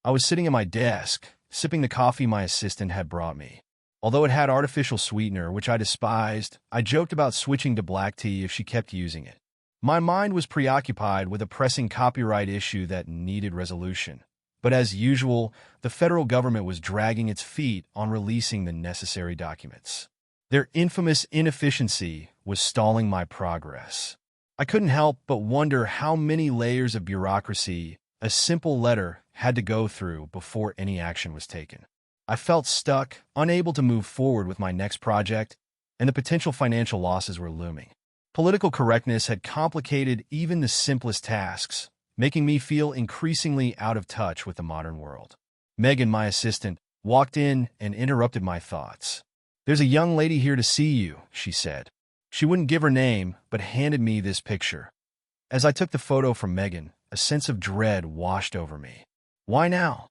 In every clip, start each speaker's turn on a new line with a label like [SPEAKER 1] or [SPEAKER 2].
[SPEAKER 1] I was sitting at my desk, sipping the coffee my assistant had brought me. Although it had artificial sweetener, which I despised, I joked about switching to black tea if she kept using it. My mind was preoccupied with a pressing copyright issue that needed resolution. But as usual, the federal government was dragging its feet on releasing the necessary documents. Their infamous inefficiency was stalling my progress. I couldn't help but wonder how many layers of bureaucracy a simple letter had to go through before any action was taken. I felt stuck, unable to move forward with my next project, and the potential financial losses were looming. Political correctness had complicated even the simplest tasks, making me feel increasingly out of touch with the modern world. Megan, my assistant, walked in and interrupted my thoughts. "There's a young lady here to see you," she said. She wouldn't give her name, but handed me this picture. As I took the photo from Megan, a sense of dread washed over me. Why now?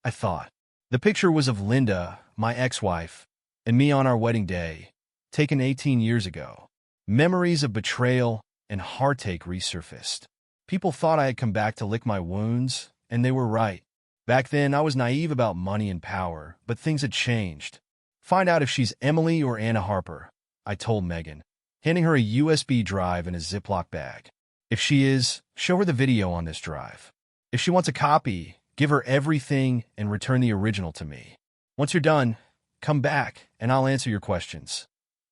[SPEAKER 1] I thought. The picture was of Linda, my ex-wife, and me on our wedding day, taken 18 years ago. Memories of betrayal and heartache resurfaced. People thought I had come back to lick my wounds, and they were right. Back then, I was naive about money and power, but things had changed. "Find out if she's Emily or Anna Harper," I told Megan, handing her a USB drive in a Ziploc bag. "If she is, show her the video on this drive. If she wants a copy, give her everything and return the original to me. Once you're done, come back and I'll answer your questions."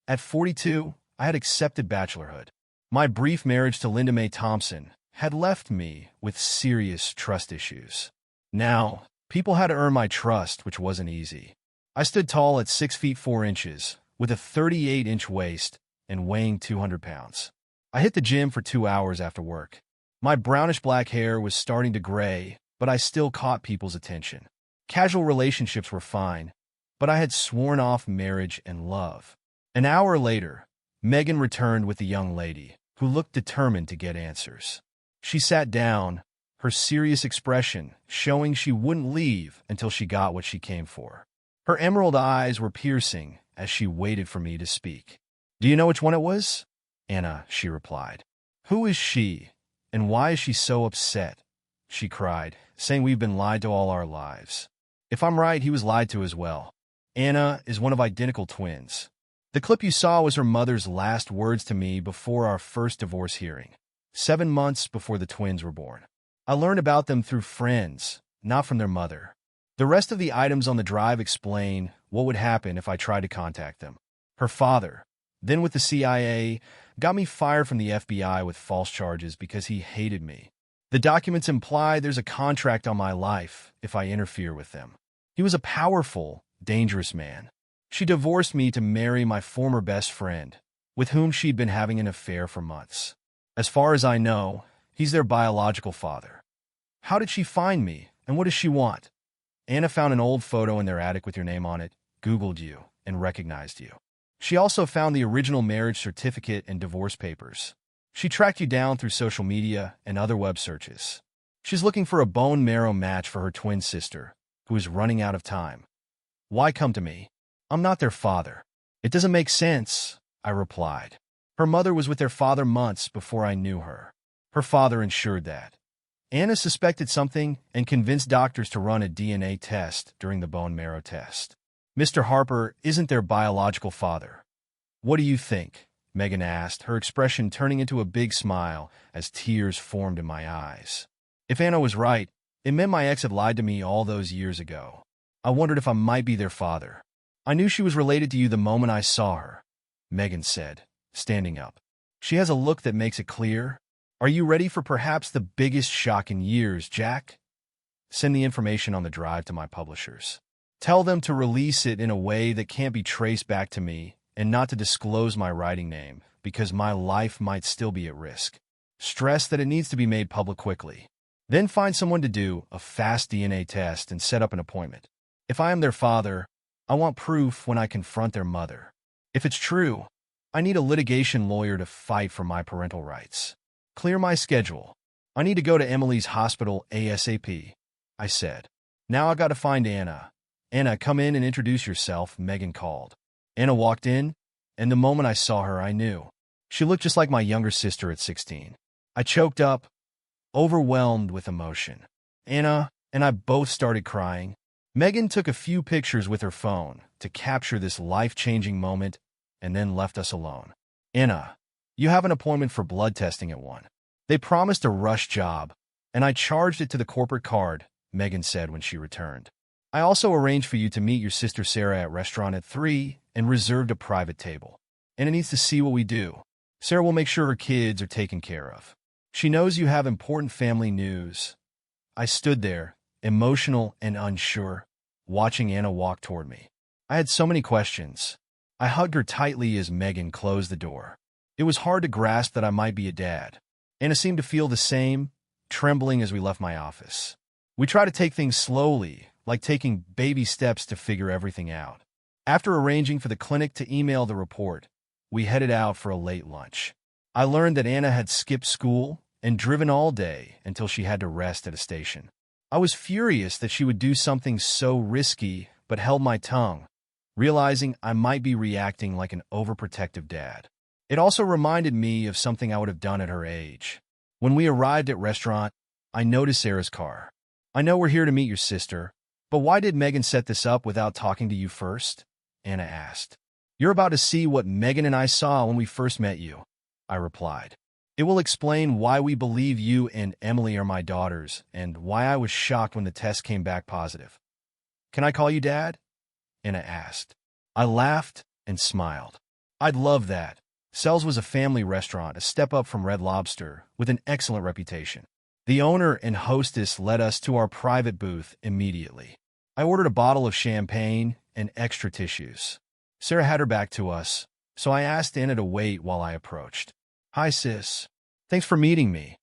[SPEAKER 1] At 42, I had accepted bachelorhood. My brief marriage to Linda Mae Thompson had left me with serious trust issues. Now, people had to earn my trust, which wasn't easy. I stood tall at 6 feet 4 inches, with a 38-inch waist and weighing 200 pounds. I hit the gym for 2 hours after work. My brownish-black hair was starting to gray, but I still caught people's attention. Casual relationships were fine, but I had sworn off marriage and love. An hour later, Megan returned with the young lady, who looked determined to get answers. She sat down, her serious expression showing she wouldn't leave until she got what she came for. Her emerald eyes were piercing as she waited for me to speak. "Do you know which one it was?" "Anna," she replied. "Who is she, and why is she so upset?" she cried, saying we've been lied to all our lives. If I'm right, he was lied to as well. Anna is one of identical twins. The clip you saw was her mother's last words to me before our first divorce hearing, 7 months before the twins were born. I learned about them through friends, not from their mother. The rest of the items on the drive explain what would happen if I tried to contact them. Her father, then with the CIA, got me fired from the FBI with false charges because he hated me. The documents imply there's a contract on my life if I interfere with them. He was a powerful, dangerous man. She divorced me to marry my former best friend, with whom she'd been having an affair for months. As far as I know, he's their biological father. How did she find me, and what does she want? Anna found an old photo in their attic with your name on it, Googled you, and recognized you. She also found the original marriage certificate and divorce papers. She tracked you down through social media and other web searches. She's looking for a bone marrow match for her twin sister, who is running out of time. Why come to me? I'm not their father. It doesn't make sense, I replied. Her mother was with their father months before I knew her. Her father ensured that. Anna suspected something and convinced doctors to run a DNA test during the bone marrow test. Mr. Harper isn't their biological father. What do you think? Megan asked, her expression turning into a big smile as tears formed in my eyes. If Anna was right, it meant my ex had lied to me all those years ago. I wondered if I might be their father. I knew she was related to you the moment I saw her, Megan said, standing up. She has a look that makes it clear. Are you ready for perhaps the biggest shock in years, Jack? Send the information on the drive to my publishers. Tell them to release it in a way that can't be traced back to me and not to disclose my writing name because my life might still be at risk. Stress that it needs to be made public quickly. Then find someone to do a fast DNA test and set up an appointment. If I am their father, I want proof when I confront their mother. If it's true, I need a litigation lawyer to fight for my parental rights. Clear my schedule. I need to go to Emily's hospital ASAP, I said. Now I got to find Anna. Anna, come in and introduce yourself, Megan called. Anna walked in, and the moment I saw her, I knew. She looked just like my younger sister at 16. I choked up, overwhelmed with emotion. Anna, and I both started crying. Megan took a few pictures with her phone to capture this life-changing moment and then left us alone. Anna, you have an appointment for blood testing at 1. They promised a rush job, and I charged it to the corporate card, Megan said when she returned. I also arranged for you to meet your sister Sarah at restaurant at 3 and reserved a private table. Anna needs to see what we do. Sarah will make sure her kids are taken care of. She knows you have important family news. I stood there, emotional and unsure, watching Anna walk toward me. I had so many questions. I hugged her tightly as Megan closed the door. It was hard to grasp that I might be a dad. Anna seemed to feel the same, trembling as we left my office. We tried to take things slowly, like taking baby steps to figure everything out. After arranging for the clinic to email the report, we headed out for a late lunch. I learned that Anna had skipped school and driven all day until she had to rest at a station. I was furious that she would do something so risky, but held my tongue, realizing I might be reacting like an overprotective dad. It also reminded me of something I would have done at her age. When we arrived at restaurant, I noticed Sarah's car. I know we're here to meet your sister, but why did Megan set this up without talking to you first? Anna asked. You're about to see what Megan and I saw when we first met you, I replied. It will explain why we believe you and Emily are my daughters and why I was shocked when the test came back positive. Can I call you Dad? Anna asked. I laughed and smiled. I'd love that. Sells was a family restaurant, a step up from Red Lobster, with an excellent reputation. The owner and hostess led us to our private booth immediately. I ordered a bottle of champagne and extra tissues. Sarah had her back to us, so I asked Anna to wait while I approached. Hi, sis. Thanks for meeting me,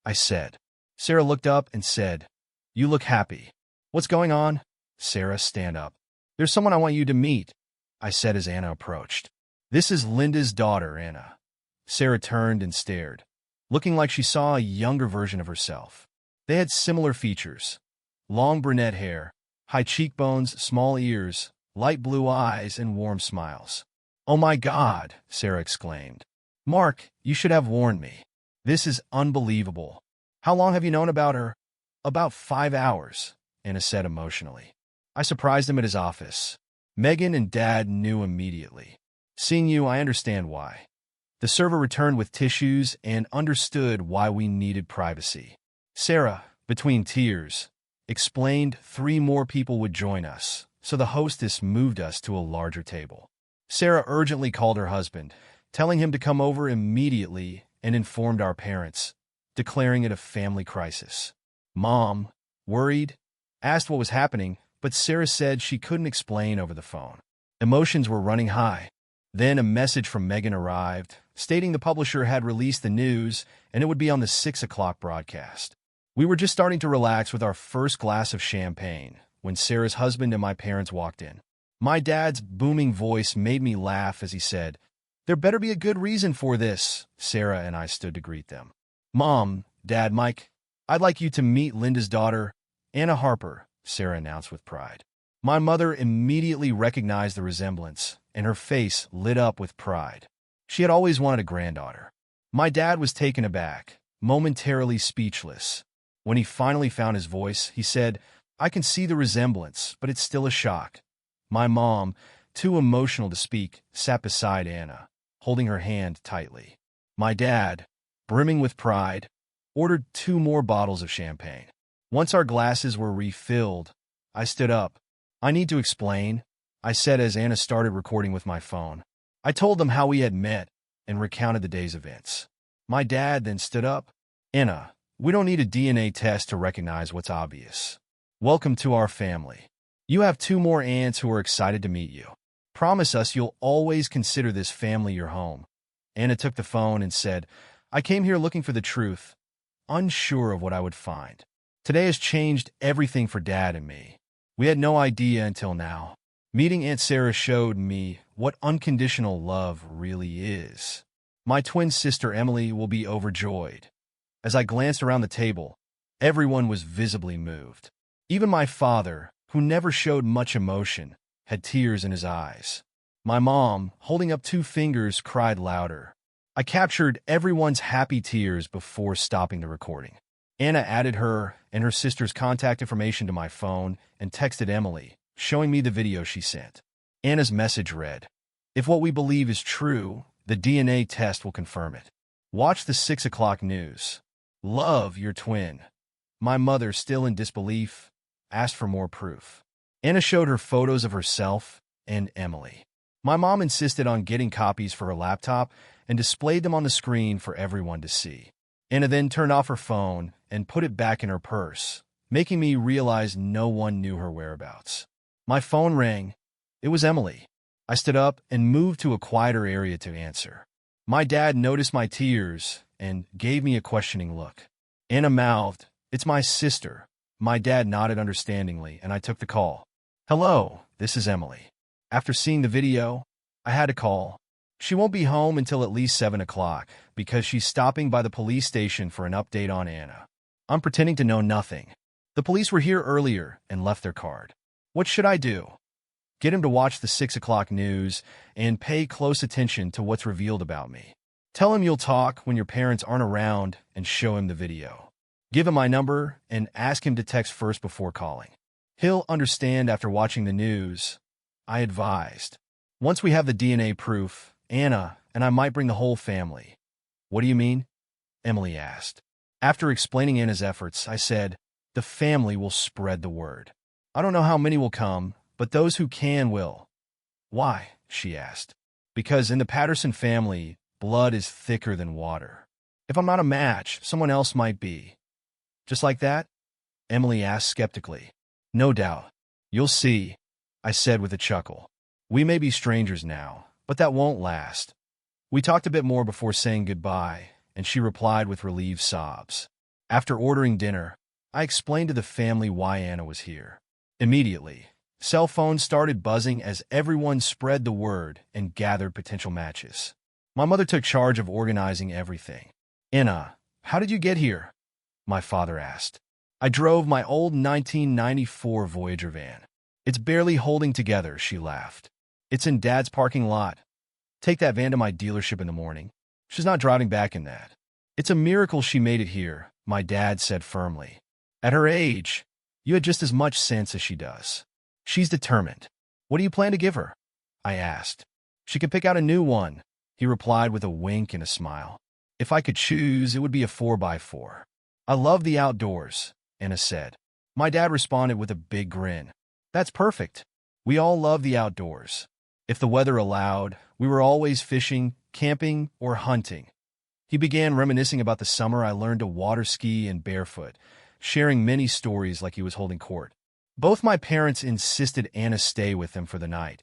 [SPEAKER 1] I said. Sarah looked up and said, You look happy. What's going on? Sarah, stand up. There's someone I want you to meet, I said as Anna approached. This is Linda's daughter, Anna. Sarah turned and stared, looking like she saw a younger version of herself. They had similar features. Long brunette hair, high cheekbones, small ears, light blue eyes, and warm smiles. Oh my God, Sarah exclaimed. Mark, you should have warned me. This is unbelievable. How long have you known about her? About 5 hours, Anna said emotionally. I surprised him at his office. Megan and Dad knew immediately. Seeing you, I understand why. The server returned with tissues and understood why we needed privacy. Sarah, between tears, explained 3 more people would join us, so the hostess moved us to a larger table. Sarah urgently called her husband, telling him to come over immediately, and informed our parents, declaring it a family crisis. Mom, worried, asked what was happening, but Sarah said she couldn't explain over the phone. Emotions were running high. Then a message from Megan arrived, stating the publisher had released the news and it would be on the 6 o'clock broadcast. We were just starting to relax with our first glass of champagne when Sarah's husband and my parents walked in. My dad's booming voice made me laugh as he said, There better be a good reason for this. Sarah and I stood to greet them. Mom, Dad, Mike, I'd like you to meet Linda's daughter, Anna Harper, Sarah announced with pride. My mother immediately recognized the resemblance, and her face lit up with pride. She had always wanted a granddaughter. My dad was taken aback, momentarily speechless. When he finally found his voice, he said, I can see the resemblance, but it's still a shock. My mom, too emotional to speak, sat beside Anna, holding her hand tightly. My dad, brimming with pride, ordered 2 more bottles of champagne. Once our glasses were refilled, I stood up. I need to explain, I said as Anna started recording with my phone. I told them how we had met and recounted the day's events. My dad then stood up. Anna, we don't need a DNA test to recognize what's obvious. Welcome to our family. You have 2 more aunts who are excited to meet you. Promise us you'll always consider this family your home. Anna took the phone and said, I came here looking for the truth, unsure of what I would find. Today has changed everything for Dad and me. We had no idea until now. Meeting Aunt Sarah showed me what unconditional love really is. My twin sister Emily will be overjoyed. As I glanced around the table, everyone was visibly moved. Even my father, who never showed much emotion, had tears in his eyes. My mom, holding up 2 fingers, cried louder. I captured everyone's happy tears before stopping the recording. Anna added her and her sister's contact information to my phone and texted Emily, showing me the video she sent. Anna's message read, "If what we believe is true, the DNA test will confirm it. Watch the 6 o'clock news. Love, your twin." My mother, still in disbelief, asked for more proof. Anna showed her photos of herself and Emily. My mom insisted on getting copies for her laptop and displayed them on the screen for everyone to see. Anna then turned off her phone and put it back in her purse, making me realize no one knew her whereabouts. My phone rang. It was Emily. I stood up and moved to a quieter area to answer. My dad noticed my tears and gave me a questioning look. Anna mouthed, "It's my sister." My dad nodded understandingly, and I took the call. "Hello, this is Emily. After seeing the video, I had to call. She won't be home until at least 7 o'clock because she's stopping by the police station for an update on Anna." I'm pretending to know nothing. "The police were here earlier and left their card. What should I do?" "Get him to watch the 6 o'clock news and pay close attention to what's revealed about me. Tell him you'll talk when your parents aren't around and show him the video. Give him my number and ask him to text first before calling. He'll understand after watching the news," I advised. "Once we have the DNA proof, Anna and I might bring the whole family." "What do you mean?" Emily asked. After explaining Anna's efforts, I said, "The family will spread the word. I don't know how many will come, but those who can will." "Why?" she asked. "Because in the Patterson family, blood is thicker than water. If I'm not a match, someone else might be." "Just like that?" Emily asked skeptically. "No doubt. You'll see," I said with a chuckle. "We may be strangers now, but that won't last." We talked a bit more before saying goodbye, and she replied with relieved sobs. After ordering dinner, I explained to the family why Anna was here. Immediately, cell phones started buzzing as everyone spread the word and gathered potential matches. My mother took charge of organizing everything. "Anna, how did you get here?" my father asked. "I drove my old 1994 Voyager van. It's barely holding together," she laughed. "It's in Dad's parking lot. Take that van to my dealership in the morning. She's not driving back in that." "It's a miracle she made it here," my dad said firmly. "At her age, you had just as much sense as she does. She's determined." "What do you plan to give her?" I asked. "She can pick out a new one," he replied with a wink and a smile. "If I could choose, it would be a 4x4. I love the outdoors," Anna said. My dad responded with a big grin. "That's perfect. We all love the outdoors. If the weather allowed, we were always fishing, camping, or hunting." He began reminiscing about the summer I learned to water ski and barefoot, sharing many stories like he was holding court. Both my parents insisted Anna stay with them for the night,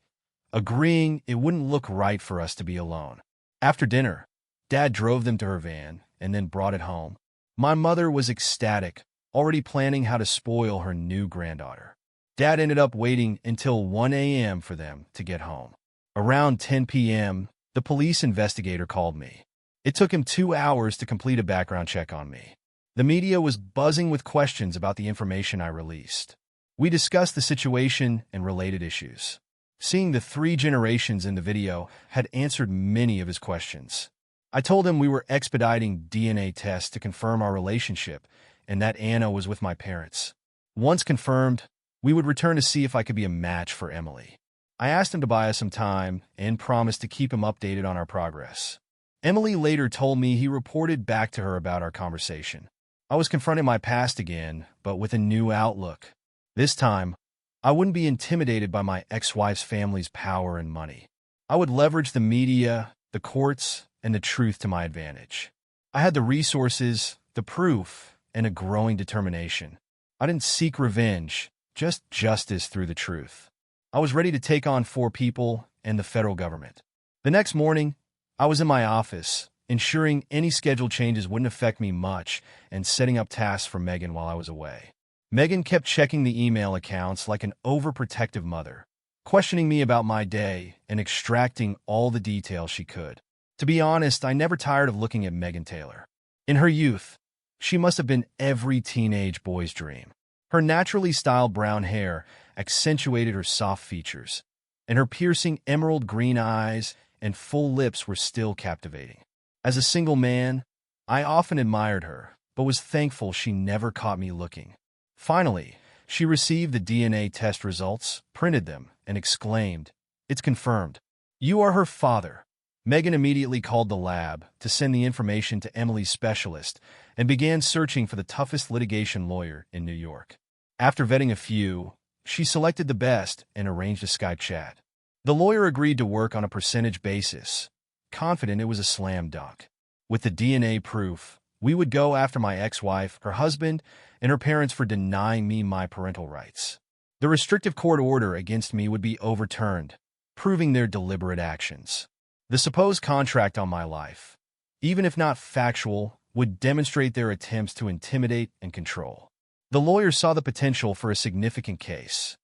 [SPEAKER 1] agreeing it wouldn't look right for us to be alone. After dinner, Dad drove them to her van and then brought it home. My mother was ecstatic, already planning how to spoil her new granddaughter. Dad ended up waiting until 1 a.m. for them to get home. Around 10 p.m., the police investigator called me. It took him 2 hours to complete a background check on me. The media was buzzing with questions about the information I released. We discussed the situation and related issues. Seeing the 3 generations in the video had answered many of his questions. I told him we were expediting DNA tests to confirm our relationship and that Anna was with my parents. Once confirmed, we would return to see if I could be a match for Emily. I asked him to buy us some time and promised to keep him updated on our progress. Emily later told me he reported back to her about our conversation. I was confronting my past again, but with a new outlook. This time, I wouldn't be intimidated by my ex-wife's family's power and money. I would leverage the media, the courts, and the truth to my advantage. I had the resources, the proof, and a growing determination. I didn't seek revenge, just justice through the truth. I was ready to take on 4 people and the federal government. The next morning, I was in my office, ensuring any schedule changes wouldn't affect me much and setting up tasks for Megan while I was away. Megan kept checking the email accounts like an overprotective mother, questioning me about my day and extracting all the details she could. To be honest, I never tired of looking at Megan Taylor. In her youth, she must have been every teenage boy's dream. Her naturally styled brown hair accentuated her soft features, and her piercing emerald green eyes and full lips were still captivating. As a single man, I often admired her, but was thankful she never caught me looking. Finally, she received the DNA test results, printed them, and exclaimed, "It's confirmed. You are her father." Megan immediately called the lab to send the information to Emily's specialist and began searching for the toughest litigation lawyer in New York. After vetting a few, she selected the best and arranged a Skype chat. The lawyer agreed to work on a percentage basis, confident it was a slam dunk. With the DNA proof, we would go after my ex-wife, her husband, and her parents for denying me my parental rights. The restrictive court order against me would be overturned, proving their deliberate actions. The supposed contract on my life, even if not factual, would demonstrate their attempts to intimidate and control. The lawyer saw the potential for a significant case,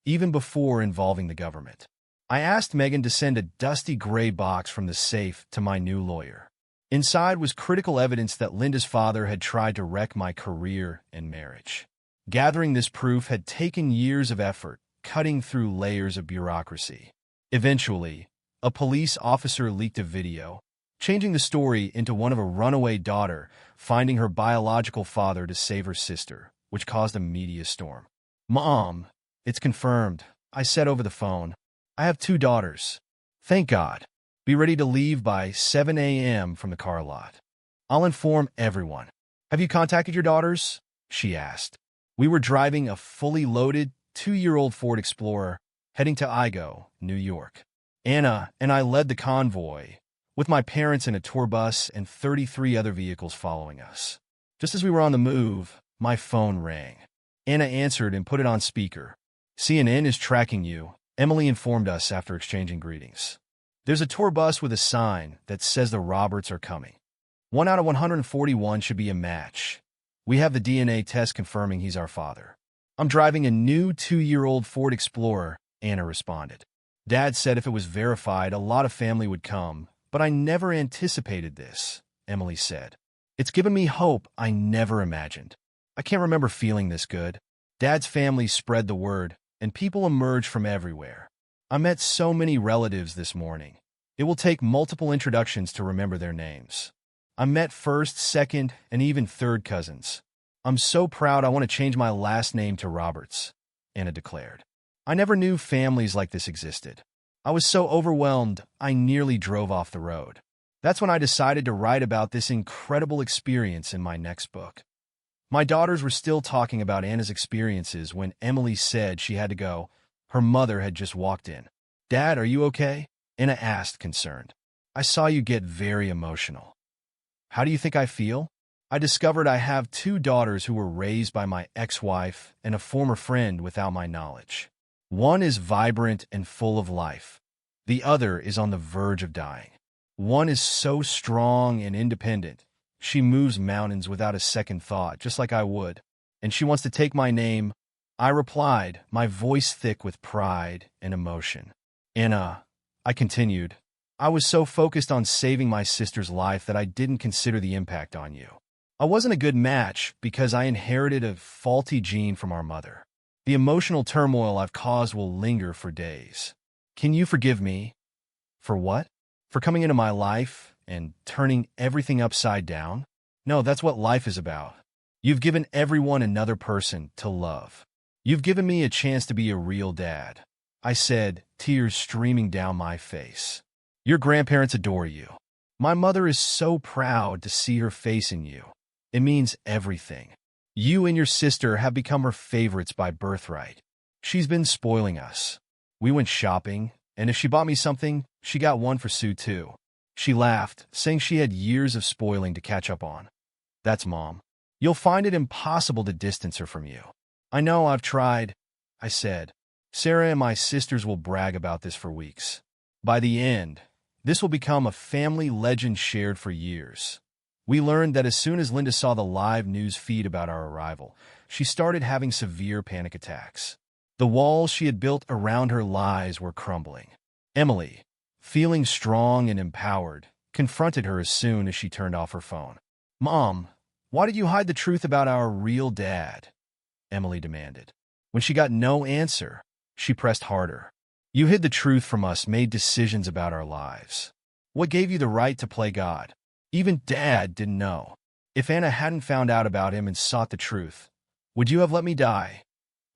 [SPEAKER 1] even before involving the government. I asked Megan to send a dusty gray box from the safe to my new lawyer. Inside was critical evidence that Linda's father had tried to wreck my career and marriage. Gathering this proof had taken years of effort, cutting through layers of bureaucracy. Eventually, a police officer leaked a video, changing the story into one of a runaway daughter finding her biological father to save her sister, which caused a media storm. "Mom, it's confirmed," I said over the phone. "I have 2 daughters. Thank God. Be ready to leave by 7 a.m. from the car lot. I'll inform everyone." "Have you contacted your daughters?" she asked. We were driving a fully loaded 2-year-old Ford Explorer heading to Igo, New York. Anna and I led the convoy, with my parents in a tour bus and 33 other vehicles following us. Just as we were on the move, my phone rang. Anna answered and put it on speaker. "CNN is tracking you," Emily informed us after exchanging greetings. "There's a tour bus with a sign that says the Roberts are coming. 1 out of 141 should be a match. We have the DNA test confirming he's our father." "I'm driving a new 2-year-old Ford Explorer," Anna responded. "Dad said if it was verified, a lot of family would come, but I never anticipated this," Emily said. "It's given me hope I never imagined. I can't remember feeling this good." Dad's family spread the word, and people emerged from everywhere. I met so many relatives this morning. It will take multiple introductions to remember their names. I met first, second, and even third cousins. "I'm so proud I want to change my last name to Roberts," Anna declared. "I never knew families like this existed. I was so overwhelmed, I nearly drove off the road." That's when I decided to write about this incredible experience in my next book. My daughters were still talking about Anna's experiences when Emily said she had to go. Her mother had just walked in. "Dad, are you okay?" Anna asked, concerned. "I saw you get very emotional." "How do you think I feel?" I discovered I have 2 daughters who were raised by my ex-wife and a former friend without my knowledge. One is vibrant and full of life. The other is on the verge of dying. One is so strong and independent. She moves mountains without a second thought, just like I would. And she wants to take my name. I replied, my voice thick with pride and emotion. "Anna," I continued, "I was so focused on saving my sister's life that I didn't consider the impact on you. I wasn't a good match because I inherited a faulty gene from our mother. The emotional turmoil I've caused will linger for days. Can you forgive me?" "For what?" "For coming into my life and turning everything upside down?" "No, that's what life is about. You've given everyone another person to love. You've given me a chance to be a real dad," I said, tears streaming down my face. "Your grandparents adore you. My mother is so proud to see her face in you. It means everything. You and your sister have become her favorites by birthright. She's been spoiling us. We went shopping, and if she bought me something, she got one for Sue too." She laughed, saying she had years of spoiling to catch up on. "That's Mom. You'll find it impossible to distance her from you." "I know, I've tried," I said. "Sarah and my sisters will brag about this for weeks. By the end, this will become a family legend shared for years." We learned that as soon as Linda saw the live news feed about our arrival, she started having severe panic attacks. The walls she had built around her lies were crumbling. Emily, feeling strong and empowered, confronted her as soon as she turned off her phone. "Mom, why did you hide the truth about our real dad?" Emily demanded. When she got no answer, she pressed harder. "You hid the truth from us, made decisions about our lives. What gave you the right to play God? Even Dad didn't know." If Anna hadn't found out about him and sought the truth, would you have let me die?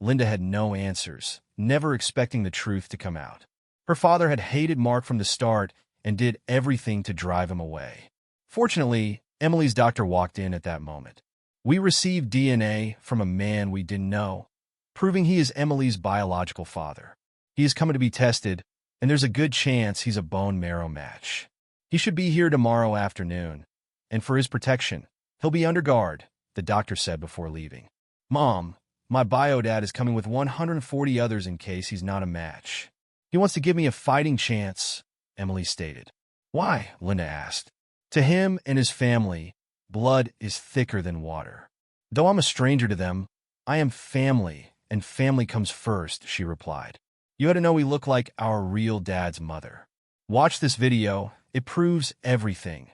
[SPEAKER 1] Linda had no answers, never expecting the truth to come out. Her father had hated Mark from the start and did everything to drive him away. Fortunately, Emily's doctor walked in at that moment. We received DNA from a man we didn't know, proving he is Emily's biological father. He is coming to be tested, and there's a good chance he's a bone marrow match. He should be here tomorrow afternoon, and for his protection, he'll be under guard, the doctor said before leaving. Mom, my bio-dad is coming with 140 others in case he's not a match. He wants to give me a fighting chance, Emily stated. Why? Linda asked. To him and his family, blood is thicker than water. Though I'm a stranger to them, I am family, and family comes first, she replied. You had to know we look like our real dad's mother. Watch this video, it proves everything.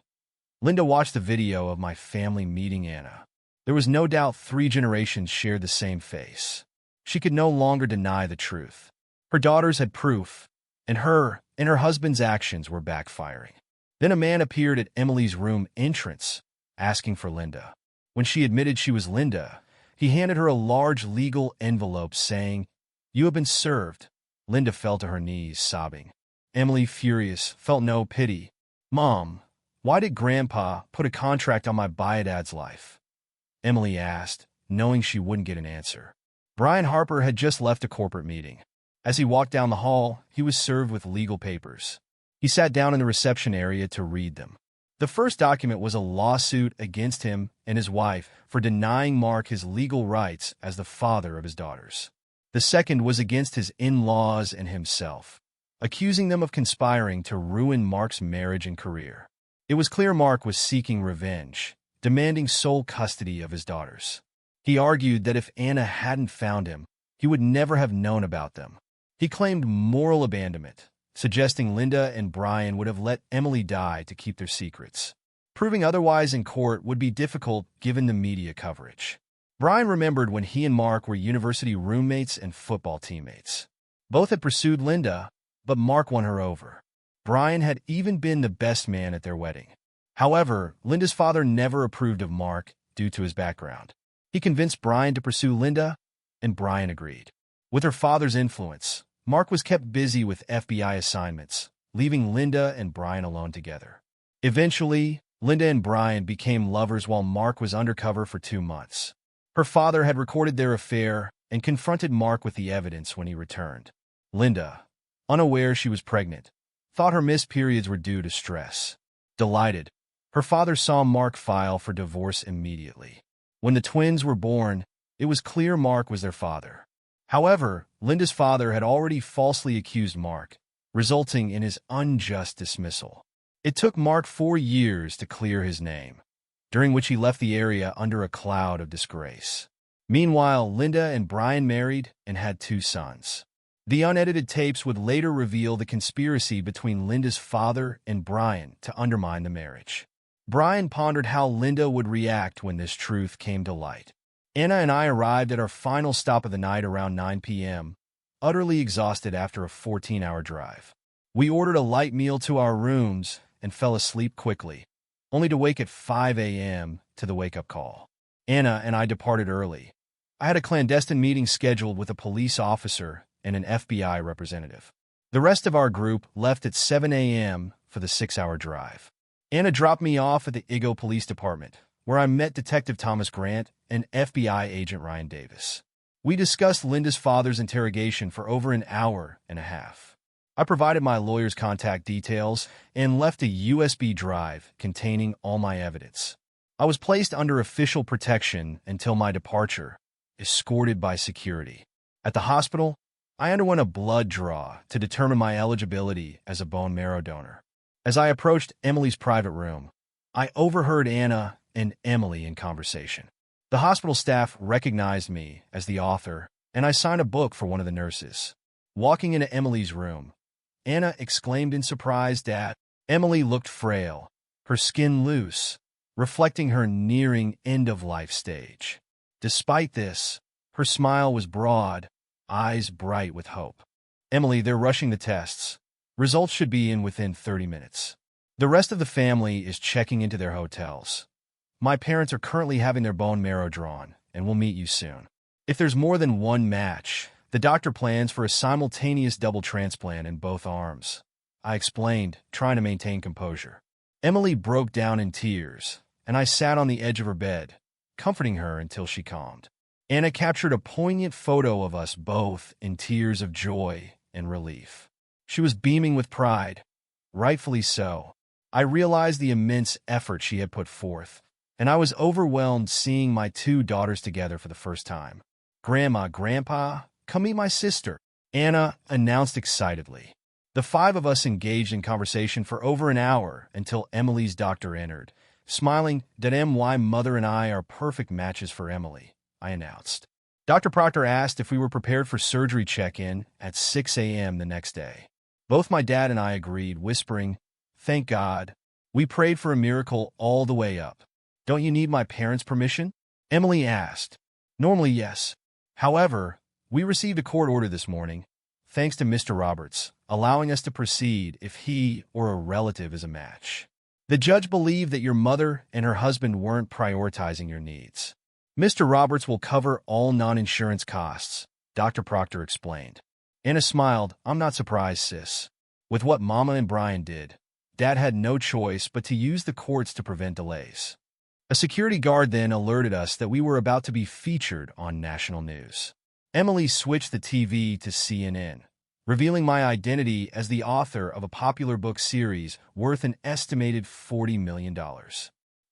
[SPEAKER 1] Linda watched the video of my family meeting Anna. There was no doubt 3 generations shared the same face. She could no longer deny the truth. Her daughters had proof, and her husband's actions were backfiring. Then a man appeared at Emily's room entrance, asking for Linda. When she admitted she was Linda, he handed her a large legal envelope saying, "You have been served." Linda fell to her knees, sobbing. Emily, furious, felt no pity. Mom, why did Grandpa put a contract on my bio-dad's life? Emily asked, knowing she wouldn't get an answer. Brian Harper had just left a corporate meeting. As he walked down the hall, he was served with legal papers. He sat down in the reception area to read them. The first document was a lawsuit against him and his wife for denying Mark his legal rights as the father of his daughters. The second was against his in-laws and himself, accusing them of conspiring to ruin Mark's marriage and career. It was clear Mark was seeking revenge, demanding sole custody of his daughters. He argued that if Anna hadn't found him, he would never have known about them. He claimed moral abandonment, suggesting Linda and Brian would have let Emily die to keep their secrets. Proving otherwise in court would be difficult given the media coverage. Brian remembered when he and Mark were university roommates and football teammates. Both had pursued Linda, but Mark won her over. Brian had even been the best man at their wedding. However, Linda's father never approved of Mark due to his background. He convinced Brian to pursue Linda, and Brian agreed. With her father's influence, Mark was kept busy with FBI assignments, leaving Linda and Brian alone together. Eventually, Linda and Brian became lovers while Mark was undercover for 2 months. Her father had recorded their affair and confronted Mark with the evidence when he returned. Linda, unaware she was pregnant, thought her missed periods were due to stress. Delighted, her father saw Mark file for divorce immediately. When the twins were born, it was clear Mark was their father. However, Linda's father had already falsely accused Mark, resulting in his unjust dismissal. It took Mark 4 years to clear his name, during which he left the area under a cloud of disgrace. Meanwhile, Linda and Brian married and had 2 sons. The unedited tapes would later reveal the conspiracy between Linda's father and Brian to undermine the marriage. Brian pondered how Linda would react when this truth came to light. Anna and I arrived at our final stop of the night around 9 p.m., utterly exhausted after a 14-hour drive. We ordered a light meal to our rooms and fell asleep quickly, only to wake at 5 a.m. to the wake-up call. Anna and I departed early. I had a clandestine meeting scheduled with a police officer and an FBI representative. The rest of our group left at 7 a.m. for the 6-hour drive. Anna dropped me off at the Igo Police Department, where I met Detective Thomas Grant and FBI agent Ryan Davis. We discussed Linda's father's interrogation for over an hour and a half. I provided my lawyer's contact details and left a USB drive containing all my evidence. I was placed under official protection until my departure, escorted by security. At the hospital, I underwent a blood draw to determine my eligibility as a bone marrow donor. As I approached Emily's private room, I overheard Anna and Emily in conversation. The hospital staff recognized me as the author, and I signed a book for one of the nurses. Walking into Emily's room, Anna exclaimed in surprise that Emily looked frail, her skin loose, reflecting her nearing end-of-life stage. Despite this, her smile was broad, eyes bright with hope. Emily, they're rushing the tests. Results should be in within 30 minutes. The rest of the family is checking into their hotels. My parents are currently having their bone marrow drawn, and will meet you soon. If there's more than one match, the doctor plans for a simultaneous double transplant in both arms. I explained, trying to maintain composure. Emily broke down in tears, and I sat on the edge of her bed, comforting her until she calmed. Anna captured a poignant photo of us both in tears of joy and relief. She was beaming with pride, rightfully so. I realized the immense effort she had put forth, and I was overwhelmed seeing my two daughters together for the first time. "Grandma, Grandpa, come meet my sister," Anna announced excitedly. The five of us engaged in conversation for over an hour until Emily's doctor entered. Smiling, "My mother and I are perfect matches for Emily," I announced. Dr. Proctor asked if we were prepared for surgery check-in at 6 a.m. the next day. Both my dad and I agreed, whispering, "Thank God." We prayed for a miracle all the way up. "Don't you need my parents' permission?" Emily asked. "Normally, yes. However, we received a court order this morning, thanks to Mr. Roberts, allowing us to proceed if he or a relative is a match. The judge believed that your mother and her husband weren't prioritizing your needs. Mr. Roberts will cover all non-insurance costs," Dr. Proctor explained. Anna smiled. "I'm not surprised, sis. With what Mama and Brian did, Dad had no choice but to use the courts to prevent delays." A security guard then alerted us that we were about to be featured on national news. Emily switched the TV to CNN, revealing my identity as the author of a popular book series worth an estimated $40 million.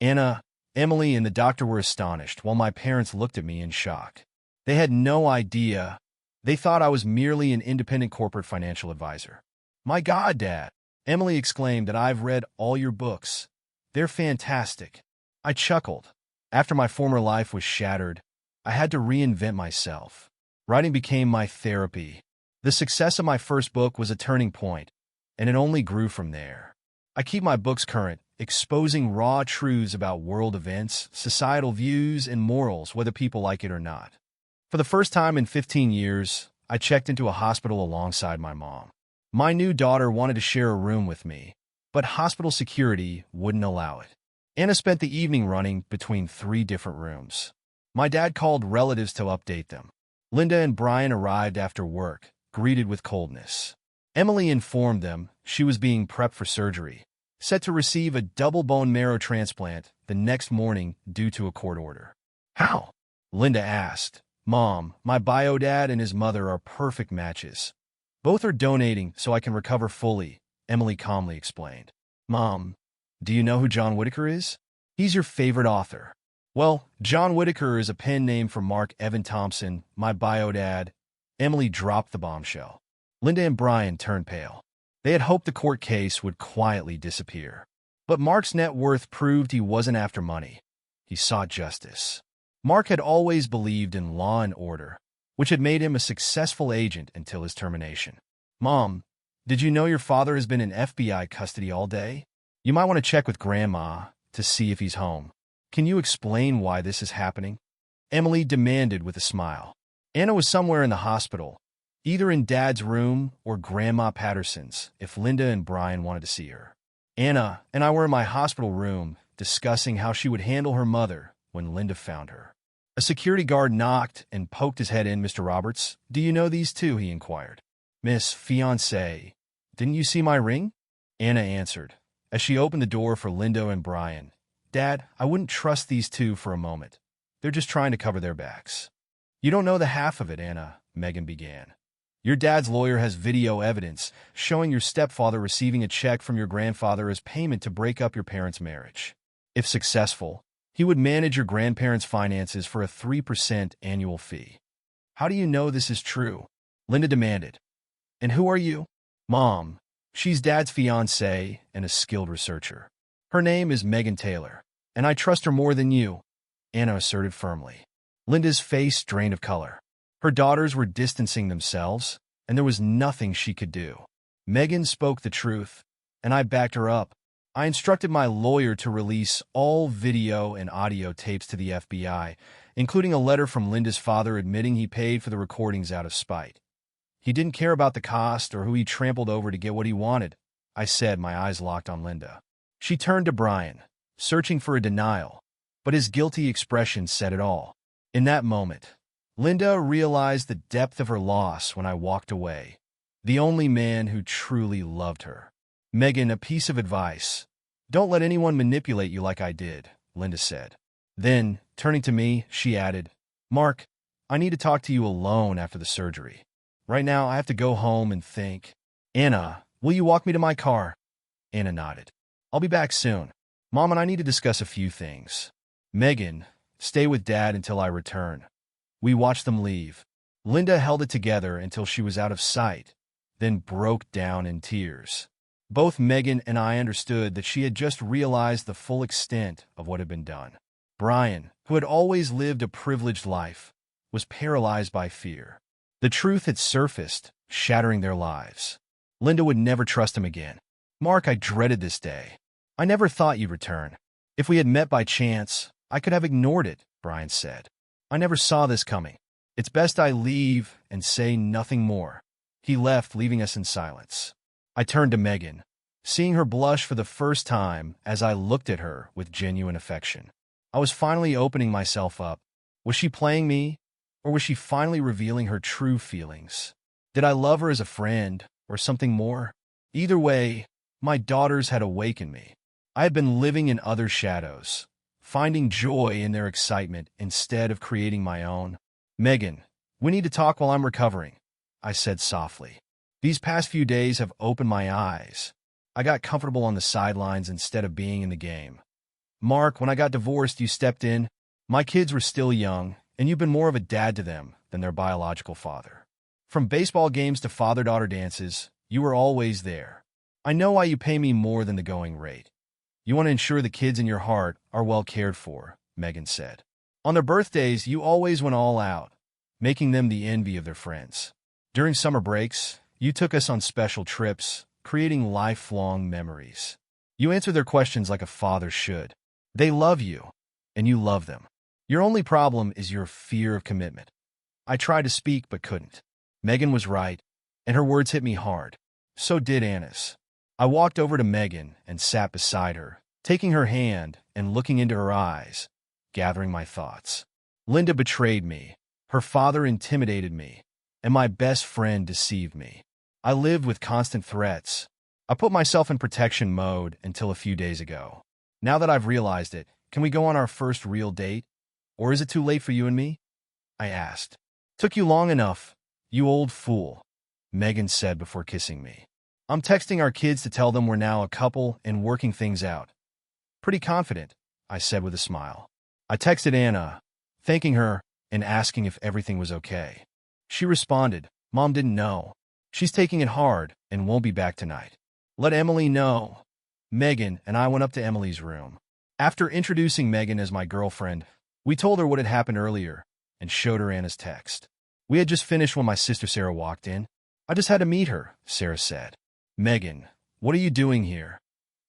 [SPEAKER 1] Anna, Emily, and the doctor were astonished, while my parents looked at me in shock. They had no idea. They thought I was merely an independent corporate financial advisor. "My God, Dad," Emily exclaimed, "that I've read all your books. They're fantastic." I chuckled. After my former life was shattered, I had to reinvent myself. Writing became my therapy. The success of my first book was a turning point, and it only grew from there. I keep my books current, exposing raw truths about world events, societal views, and morals, whether people like it or not. For the first time in 15 years, I checked into a hospital alongside my mom. My new daughter wanted to share a room with me, but hospital security wouldn't allow it. Anna spent the evening running between 3 different rooms. My dad called relatives to update them. Linda and Brian arrived after work, greeted with coldness. Emily informed them she was being prepped for surgery, set to receive a double bone marrow transplant the next morning due to a court order. "How?" Linda asked. "Mom, my bio dad and his mother are perfect matches. Both are donating so I can recover fully," Emily calmly explained. "Mom, do you know who John Whitaker is? He's your favorite author." "Well, John Whitaker is a pen name for Mark Evan Thompson, my bio dad." Emily dropped the bombshell. Linda and Brian turned pale. They had hoped the court case would quietly disappear. But Mark's net worth proved he wasn't after money. He sought justice. Mark had always believed in law and order, which had made him a successful agent until his termination. "Mom, did you know your father has been in FBI custody all day? You might want to check with Grandma to see if he's home. Can you explain why this is happening?" Emily demanded with a smile. Anna was somewhere in the hospital, either in Dad's room or Grandma Patterson's, if Linda and Brian wanted to see her. Anna and I were in my hospital room discussing how she would handle her mother when Linda found her. A security guard knocked and poked his head in. "Mr. Roberts, do you know these two?" he inquired. "Miss Fiancé, didn't you see my ring?" Anna answered, as she opened the door for Linda and Brian. "Dad, I wouldn't trust these two for a moment. They're just trying to cover their backs." "You don't know the half of it, Anna," Megan began. "Your dad's lawyer has video evidence showing your stepfather receiving a check from your grandfather as payment to break up your parents' marriage. If successful, he would manage your grandparents' finances for a 3% annual fee." "How do you know this is true?" Linda demanded. "And who are you?" "Mom, she's Dad's fiancée and a skilled researcher. Her name is Megan Taylor, and I trust her more than you," Anna asserted firmly. Linda's face drained of color. Her daughters were distancing themselves, and there was nothing she could do. Megan spoke the truth, and I backed her up. I instructed my lawyer to release all video and audio tapes to the FBI, including a letter from Linda's father admitting he paid for the recordings out of spite. He didn't care about the cost or who he trampled over to get what he wanted, I said, my eyes locked on Linda. She turned to Brian, searching for a denial, but his guilty expression said it all. In that moment, Linda realized the depth of her loss when I walked away. The only man who truly loved her. Megan, a piece of advice. Don't let anyone manipulate you like I did, Linda said. Then, turning to me, she added, Mark, I need to talk to you alone after the surgery. Right now, I have to go home and think. Anna, will you walk me to my car? Anna nodded. I'll be back soon. Mom and I need to discuss a few things. Megan, stay with Dad until I return. We watched them leave. Linda held it together until she was out of sight, then broke down in tears. Both Megan and I understood that she had just realized the full extent of what had been done. Brian, who had always lived a privileged life, was paralyzed by fear. The truth had surfaced, shattering their lives. Linda would never trust him again. Mark, I dreaded this day. I never thought you'd return. If we had met by chance, I could have ignored it, Brian said. I never saw this coming. It's best I leave and say nothing more. He left, leaving us in silence. I turned to Megan, seeing her blush for the first time as I looked at her with genuine affection. I was finally opening myself up. Was she playing me, or was she finally revealing her true feelings? Did I love her as a friend, or something more? Either way, my daughters had awakened me. I had been living in other shadows, finding joy in their excitement instead of creating my own. Megan, we need to talk while I'm recovering, I said softly. These past few days have opened my eyes. I got comfortable on the sidelines instead of being in the game. Mark, when I got divorced, you stepped in. My kids were still young, and you've been more of a dad to them than their biological father. From baseball games to father-daughter dances, you were always there. I know why you pay me more than the going rate. You want to ensure the kids in your heart are well cared for, Megan said. On their birthdays, you always went all out, making them the envy of their friends. During summer breaks, you took us on special trips, creating lifelong memories. You answer their questions like a father should. They love you, and you love them. Your only problem is your fear of commitment. I tried to speak but couldn't. Megan was right, and her words hit me hard. So did Anna's. I walked over to Megan and sat beside her, taking her hand and looking into her eyes, gathering my thoughts. Linda betrayed me. Her father intimidated me, and my best friend deceived me. I lived with constant threats. I put myself in protection mode until a few days ago. Now that I've realized it, can we go on our first real date? Or is it too late for you and me? I asked. Took you long enough, you old fool, Megan said before kissing me. I'm texting our kids to tell them we're now a couple and working things out. Pretty confident, I said with a smile. I texted Anna, thanking her and asking if everything was okay. She responded, Mom didn't know. She's taking it hard and won't be back tonight. Let Emily know. Megan and I went up to Emily's room. After introducing Megan as my girlfriend, we told her what had happened earlier and showed her Anna's text. We had just finished when my sister Sarah walked in. I just had to meet her, Sarah said. Megan, what are you doing here?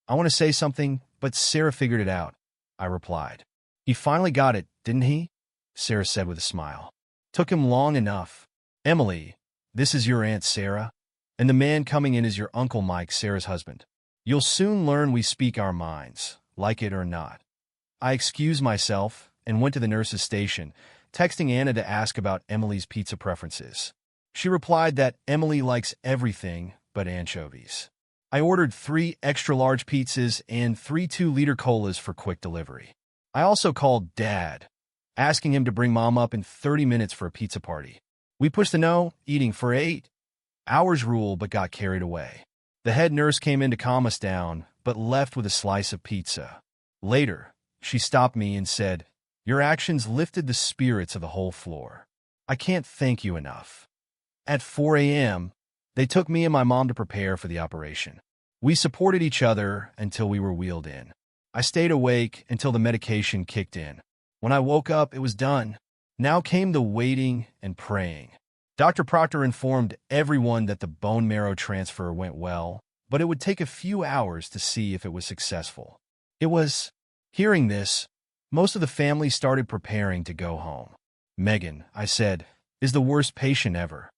[SPEAKER 1] I want to say something, but Sarah figured it out, I replied. He finally got it, didn't he? Sarah said with a smile. Took him long enough. Emily, this is your Aunt Sarah, and the man coming in is your Uncle Mike, Sarah's husband. You'll soon learn we speak our minds, like it or not. I excused myself and went to the nurse's station, texting Anna to ask about Emily's pizza preferences. She replied that Emily likes everything but anchovies. I ordered 3 extra-large pizzas and 3 2-liter colas for quick delivery. I also called Dad, asking him to bring Mom up in 30 minutes for a pizza party. We pushed the no, eating for 8 hours rule but got carried away. The head nurse came in to calm us down, but left with a slice of pizza. Later, she stopped me and said, Your actions lifted the spirits of the whole floor. I can't thank you enough. At 4 a.m., they took me and my mom to prepare for the operation. We supported each other until we were wheeled in. I stayed awake until the medication kicked in. When I woke up, it was done. Now came the waiting and praying. Dr. Proctor informed everyone that the bone marrow transfer went well, but it would take a few hours to see if it was successful. It was. Hearing this, most of the family started preparing to go home. Megan, I said, is the worst patient ever.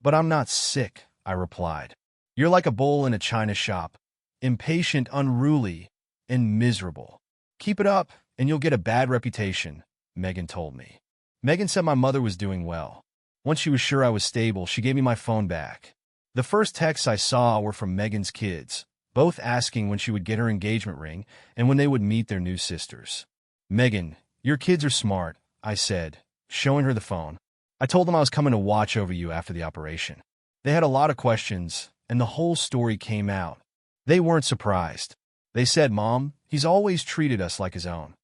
[SPEAKER 1] But I'm not sick, I replied. You're like a bull in a china shop, impatient, unruly, and miserable. Keep it up, and you'll get a bad reputation, Megan told me. Megan said my mother was doing well. Once she was sure I was stable, she gave me my phone back. The first texts I saw were from Megan's kids, both asking when she would get her engagement ring and when they would meet their new sisters. Megan, your kids are smart, I said, showing her the phone. I told them I was coming to watch over you after the operation. They had a lot of questions, and the whole story came out. They weren't surprised. They said, Mom, he's always treated us like his own.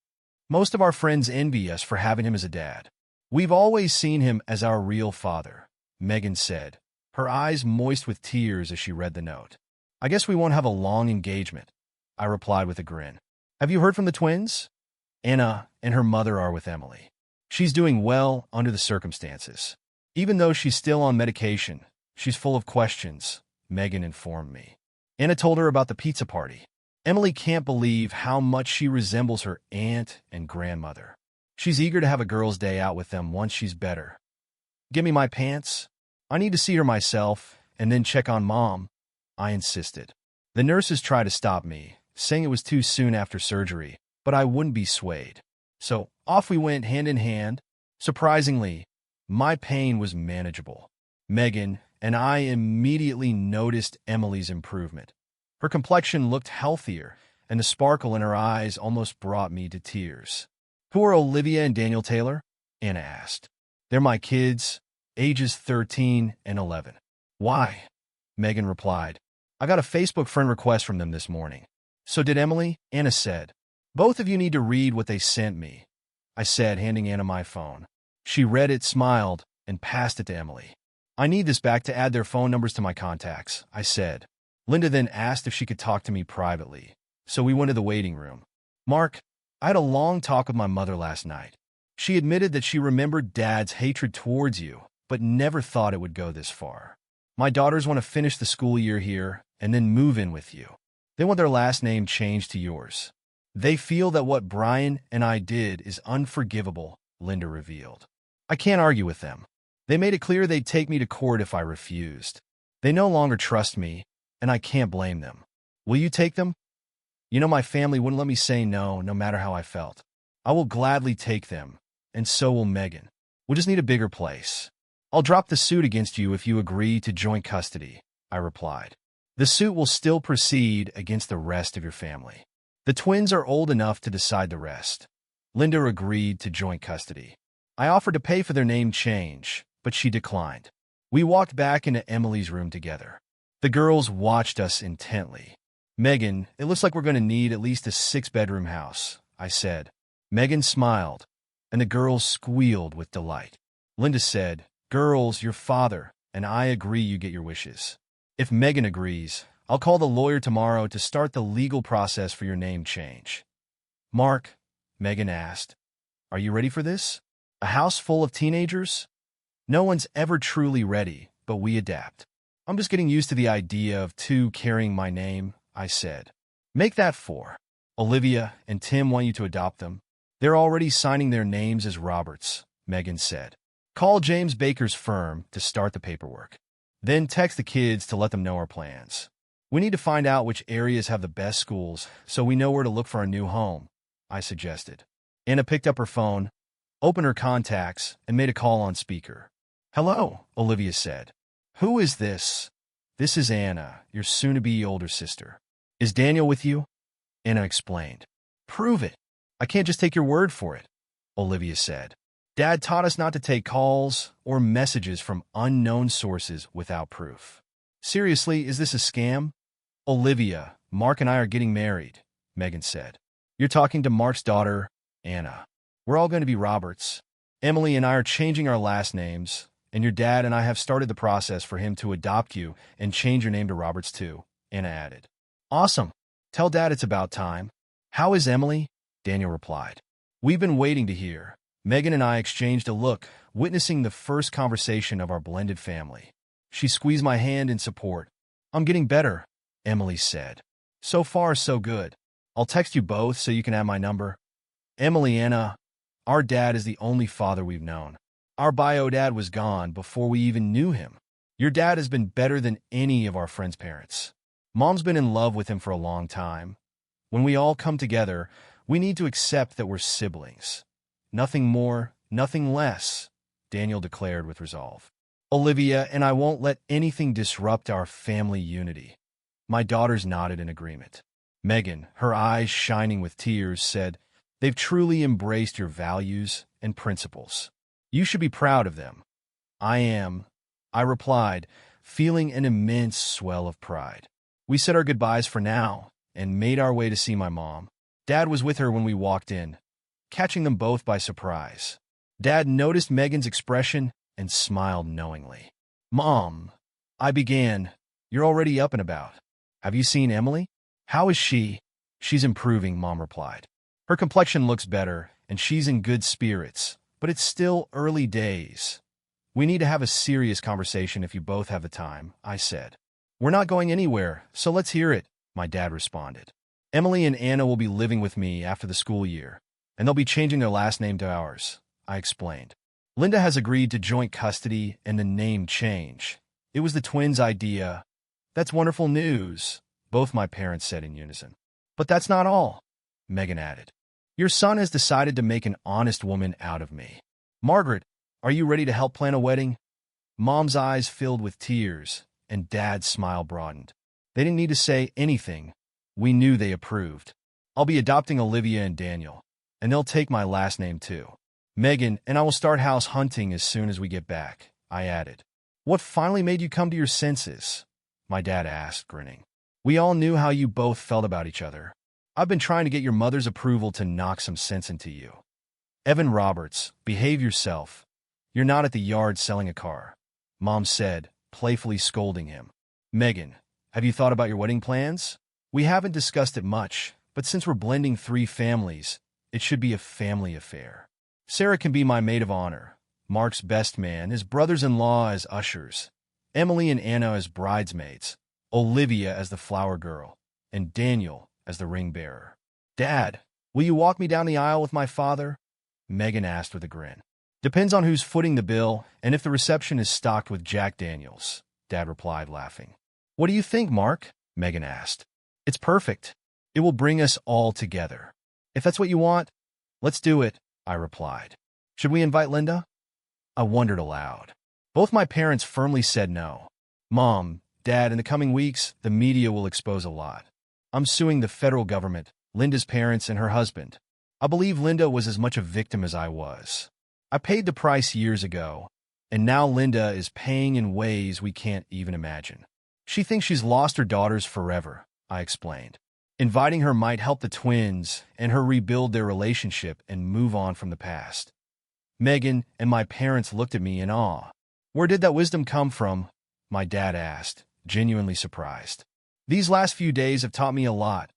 [SPEAKER 1] Most of our friends envy us for having him as a dad. We've always seen him as our real father, Megan said, her eyes moist with tears as she read the note. I guess we won't have a long engagement, I replied with a grin. Have you heard from the twins? Anna and her mother are with Emily. She's doing well under the circumstances. Even though she's still on medication, she's full of questions, Megan informed me. Anna told her about the pizza party. Emily can't believe how much she resembles her aunt and grandmother. She's eager to have a girls' day out with them once she's better. Give me my pants. I need to see her myself and then check on Mom, I insisted. The nurses tried to stop me, saying it was too soon after surgery, but I wouldn't be swayed. So off we went hand in hand. Surprisingly, my pain was manageable. Megan and I immediately noticed Emily's improvement. Her complexion looked healthier, and the sparkle in her eyes almost brought me to tears. Who are Olivia and Daniel Taylor? Anna asked. They're my kids, ages 13 and 11. Why? Megan replied. I got a Facebook friend request from them this morning. So did Emily, Anna said. Both of you need to read what they sent me, I said, handing Anna my phone. She read it, smiled, and passed it to Emily. I need this back to add their phone numbers to my contacts, I said. Linda then asked if she could talk to me privately, so we went to the waiting room. Mark, I had a long talk with my mother last night. She admitted that she remembered Dad's hatred towards you, but never thought it would go this far. My daughters want to finish the school year here and then move in with you. They want their last name changed to yours. They feel that what Brian and I did is unforgivable, Linda revealed. I can't argue with them. They made it clear they'd take me to court if I refused. They no longer trust me, and I can't blame them. Will you take them? You know my family wouldn't let me say no, no matter how I felt. I will gladly take them, and so will Megan. We'll just need a bigger place. I'll drop the suit against you if you agree to joint custody, I replied. The suit will still proceed against the rest of your family. The twins are old enough to decide the rest. Linda agreed to joint custody. I offered to pay for their name change, but she declined. We walked back into Emily's room together. The girls watched us intently. Megan, it looks like we're going to need at least a 6-bedroom house, I said. Megan smiled, and the girls squealed with delight. Linda said, Girls, your father and I agree you get your wishes. If Megan agrees, I'll call the lawyer tomorrow to start the legal process for your name change. Mark, Megan asked, are you ready for this? A house full of teenagers? No one's ever truly ready, but we adapt. I'm just getting used to the idea of 2 carrying my name, I said. Make that 4. Olivia and Tim want you to adopt them. They're already signing their names as Roberts, Megan said. Call James Baker's firm to start the paperwork. Then text the kids to let them know our plans. We need to find out which areas have the best schools so we know where to look for a new home, I suggested. Anna picked up her phone, opened her contacts, and made a call on speaker. Hello, Olivia said. Who is this? This is Anna, your soon-to-be older sister. Is Daniel with you? Anna explained. Prove it. I can't just take your word for it, Olivia said. Dad taught us not to take calls or messages from unknown sources without proof. Seriously, is this a scam? Olivia, Mark and I are getting married, Megan said. You're talking to Mark's daughter, Anna. We're all going to be Roberts. Emily and I are changing our last names, and your dad and I have started the process for him to adopt you and change your name to Roberts too, Anna added. Awesome. Tell Dad it's about time. How is Emily? Daniel replied. We've been waiting to hear. Megan and I exchanged a look, witnessing the first conversation of our blended family. She squeezed my hand in support. I'm getting better, Emily said. So far, so good. I'll text you both so you can have my number. Emily, Anna, our dad is the only father we've known. Our bio dad was gone before we even knew him. Your dad has been better than any of our friends' parents. Mom's been in love with him for a long time. When we all come together, We need to accept that we're siblings. Nothing more, nothing less, Daniel declared with resolve. Olivia and I won't let anything disrupt our family unity. My daughters nodded in agreement. Megan, her eyes shining with tears, said, "They've truly embraced your values and principles. You should be proud of them." "I am," I replied, feeling an immense swell of pride. We said our goodbyes for now and made our way to see my mom. Dad was with her when we walked in, catching them both by surprise. Dad noticed Megan's expression and smiled knowingly. "Mom," I began, "you're already up and about. Have you seen Emily?" "How is she?" "She's improving," Mom replied. "Her complexion looks better, and she's in good spirits, but it's still early days. We need to have a serious conversation if you both have the time," I said. "We're not going anywhere, so let's hear it," my dad responded. "Emily and Anna will be living with me after the school year, and they'll be changing their last name to ours," I explained. "Linda has agreed to joint custody and the name change. It was the twins' idea." "That's wonderful news," both my parents said in unison. "But that's not all," Megan added. "Your son has decided to make an honest woman out of me. Margaret, are you ready to help plan a wedding?" Mom's eyes filled with tears, and Dad's smile broadened. They didn't need to say anything. We knew they approved. "I'll be adopting Olivia and Daniel, and they'll take my last name too. Megan and I will start house hunting as soon as we get back," I added. "What finally made you come to your senses?" my dad asked, grinning. "We all knew how you both felt about each other. I've been trying to get your mother's approval to knock some sense into you. Evan Roberts, behave yourself. You're not at the yard selling a car," Mom said, playfully scolding him. "Megan, have you thought about your wedding plans?" "We haven't discussed it much, but since we're blending 3 families, it should be a family affair. Sarah can be my maid of honor, Mark's best man, his brothers-in-law as ushers, Emily and Anna as bridesmaids, Olivia as the flower girl, and Daniel as the ring bearer." "Dad, will you walk me down the aisle with my father?" Megan asked with a grin. "Depends on who's footing the bill and if the reception is stocked with Jack Daniels," Dad replied, laughing. "What do you think, Mark?" Megan asked. "It's perfect. It will bring us all together." "If that's what you want, let's do it," I replied. "Should we invite Linda?" I wondered aloud. Both my parents firmly said no. "Mom, Dad, in the coming weeks, the media will expose a lot. I'm suing the federal government, Linda's parents, and her husband. I believe Linda was as much a victim as I was. I paid the price years ago, and now Linda is paying in ways we can't even imagine. She thinks she's lost her daughters forever," I explained. "Inviting her might help the twins and her rebuild their relationship and move on from the past." Megan and my parents looked at me in awe. "Where did that wisdom come from?" my dad asked, genuinely surprised. "These last few days have taught me a lot,"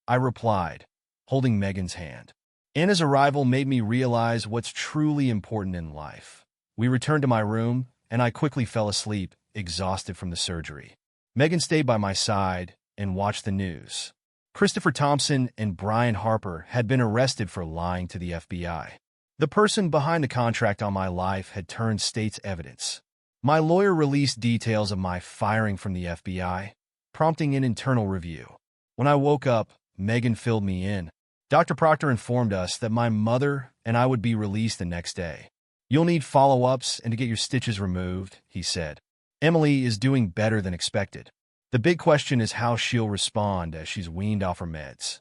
[SPEAKER 1] I replied, holding Megan's hand. "Anna's arrival made me realize what's truly important in life." We returned to my room, and I quickly fell asleep, exhausted from the surgery. Megan stayed by my side and watched the news. Christopher Thompson and Brian Harper had been arrested for lying to the FBI. The person behind the contract on my life had turned state's evidence. My lawyer released details of my firing from the FBI, prompting an internal review. When I woke up, Megan filled me in. Dr. Proctor informed us that my mother and I would be released the next day. "You'll need follow-ups and to get your stitches removed," he said. "Emily is doing better than expected. The big question is how she'll respond as she's weaned off her meds."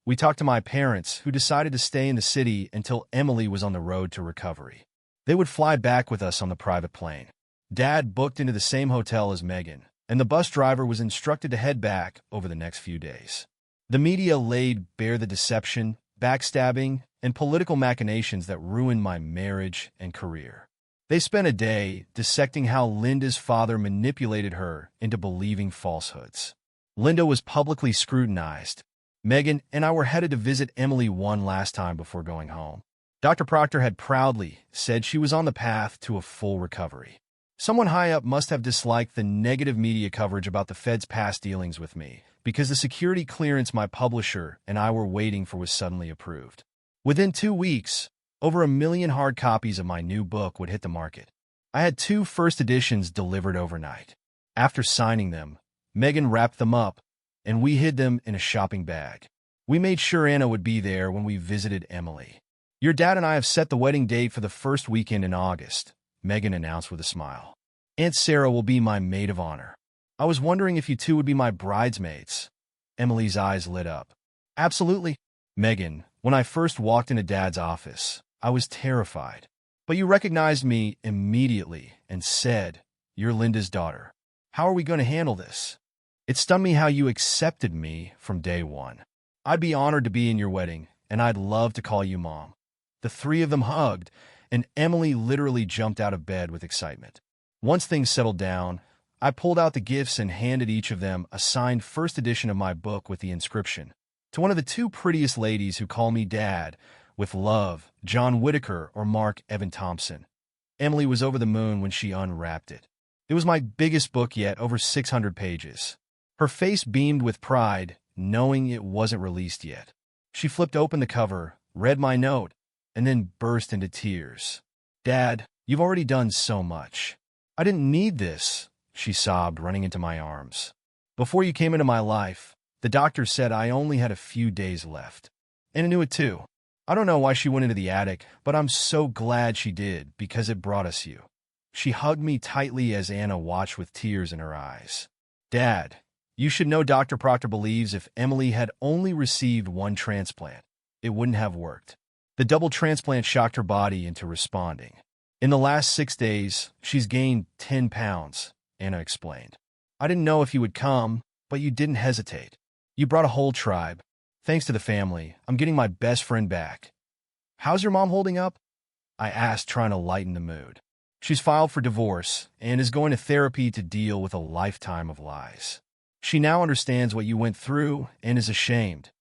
[SPEAKER 1] We talked to my parents, who decided to stay in the city until Emily was on the road to recovery. They would fly back with us on the private plane. Dad booked into the same hotel as Megan, and the bus driver was instructed to head back over the next few days. The media laid bare the deception, backstabbing, and political machinations that ruined my marriage and career. They spent a day dissecting how Linda's father manipulated her into believing falsehoods. Linda was publicly scrutinized. Megan and I were headed to visit Emily one last time before going home. Dr. Proctor had proudly said she was on the path to a full recovery. Someone high up must have disliked the negative media coverage about the Fed's past dealings with me, because the security clearance my publisher and I were waiting for was suddenly approved. Within 2 weeks, over 1 million hard copies of my new book would hit the market. I had 2 first editions delivered overnight. After signing them, Megan wrapped them up, and we hid them in a shopping bag. We made sure Anna would be there when we visited Emily. Your dad and I have set the wedding date for the first weekend in August, Megan announced with a smile. Aunt Sarah will be my maid of honor. I was wondering if you two would be my bridesmaids. Emily's eyes lit up. Absolutely. Megan, when I first walked into Dad's office, I was terrified. But you recognized me immediately and said, "You're Linda's daughter. How are we going to handle this?" It stunned me how you accepted me from day one. I'd be honored to be in your wedding, and I'd love to call you Mom. The three of them hugged, and Emily literally jumped out of bed with excitement. Once things settled down, I pulled out the gifts and handed each of them a signed first edition of my book with the inscription, "To one of the two prettiest ladies who call me Dad, with love, John Whitaker or Mark Evan Thompson." Emily was over the moon when she unwrapped it. It was my biggest book yet, over 600 pages. Her face beamed with pride, knowing it wasn't released yet. She flipped open the cover, read my note, and then burst into tears. "Dad, you've already done so much. I didn't need this," she sobbed, running into my arms. "Before you came into my life, the doctor said I only had a few days left. And I knew it too. I don't know why she went into the attic, but I'm so glad she did, because it brought us you." She hugged me tightly as Anna watched with tears in her eyes. "Dad, you should know Dr. Proctor believes if Emily had only received one transplant, it wouldn't have worked. The double transplant shocked her body into responding. In the last 6 days, she's gained 10 pounds, Anna explained. I didn't know if you would come, but you didn't hesitate. You brought a whole tribe. Thanks to the family, I'm getting my best friend back." "How's your mom holding up?" I asked, trying to lighten the mood. "She's filed for divorce and is going to therapy to deal with a lifetime of lies. She now understands what you went through and is ashamed,"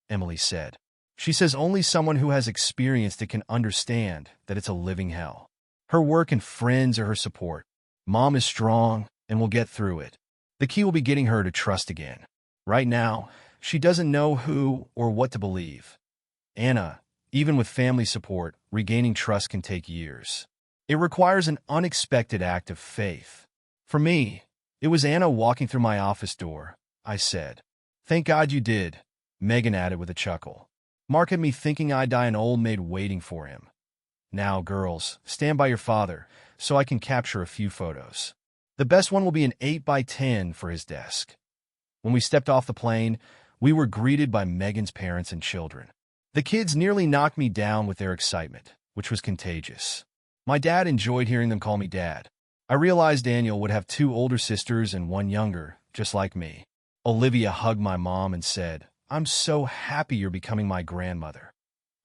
[SPEAKER 1] Emily said. "She says only someone who has experienced it can understand that it's a living hell. Her work and friends are her support. Mom is strong and will get through it. The key will be getting her to trust again. Right now, she doesn't know who or what to believe. Anna, even with family support, regaining trust can take years. It requires an unexpected act of faith. For me, it was Anna walking through my office door," I said. "Thank God you did," Megan added with a chuckle. "Mark had me thinking I'd die an old maid waiting for him. Now, girls, stand by your father so I can capture a few photos. The best one will be an 8x10 for his desk." When we stepped off the plane, we were greeted by Megan's parents and children. The kids nearly knocked me down with their excitement, which was contagious. My dad enjoyed hearing them call me Dad. I realized Daniel would have 2 older sisters and 1 younger, just like me. Olivia hugged my mom and said, "I'm so happy you're becoming my grandmother."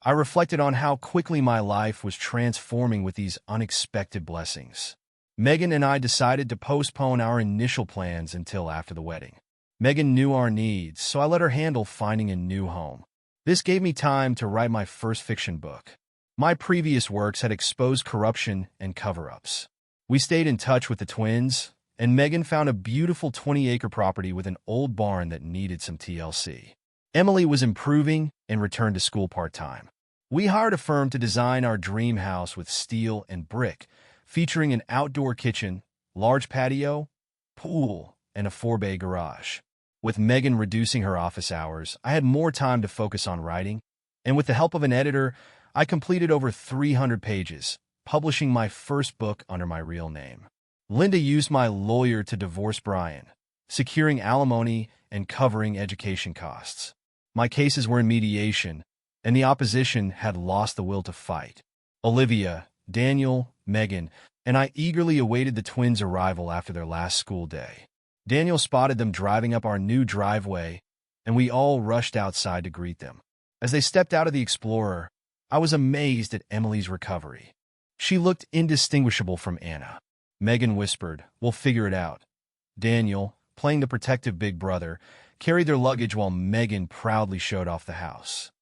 [SPEAKER 1] I reflected on how quickly my life was transforming with these unexpected blessings. Megan and I decided to postpone our initial plans until after the wedding. Megan knew our needs, so I let her handle finding a new home. This gave me time to write my first fiction book. My previous works had exposed corruption and cover-ups. We stayed in touch with the twins, and Megan found a beautiful 20-acre property with an old barn that needed some TLC. Emily was improving and returned to school part-time. We hired a firm to design our dream house with steel and brick, featuring an outdoor kitchen, large patio, pool, and a 4-bay garage. With Megan reducing her office hours, I had more time to focus on writing, and with the help of an editor, I completed over 300 pages, publishing my first book under my real name. Linda used my lawyer to divorce Brian, securing alimony and covering education costs. My cases were in mediation, and the opposition had lost the will to fight. Olivia, Daniel, Megan, and I eagerly awaited the twins' arrival after their last school day. Daniel spotted them driving up our new driveway, and we all rushed outside to greet them. As they stepped out of the Explorer, I was amazed at Emily's recovery. She looked indistinguishable from Anna. Megan whispered, "We'll figure it out." Daniel, playing the protective big brother, carried their luggage while Megan proudly showed off the house.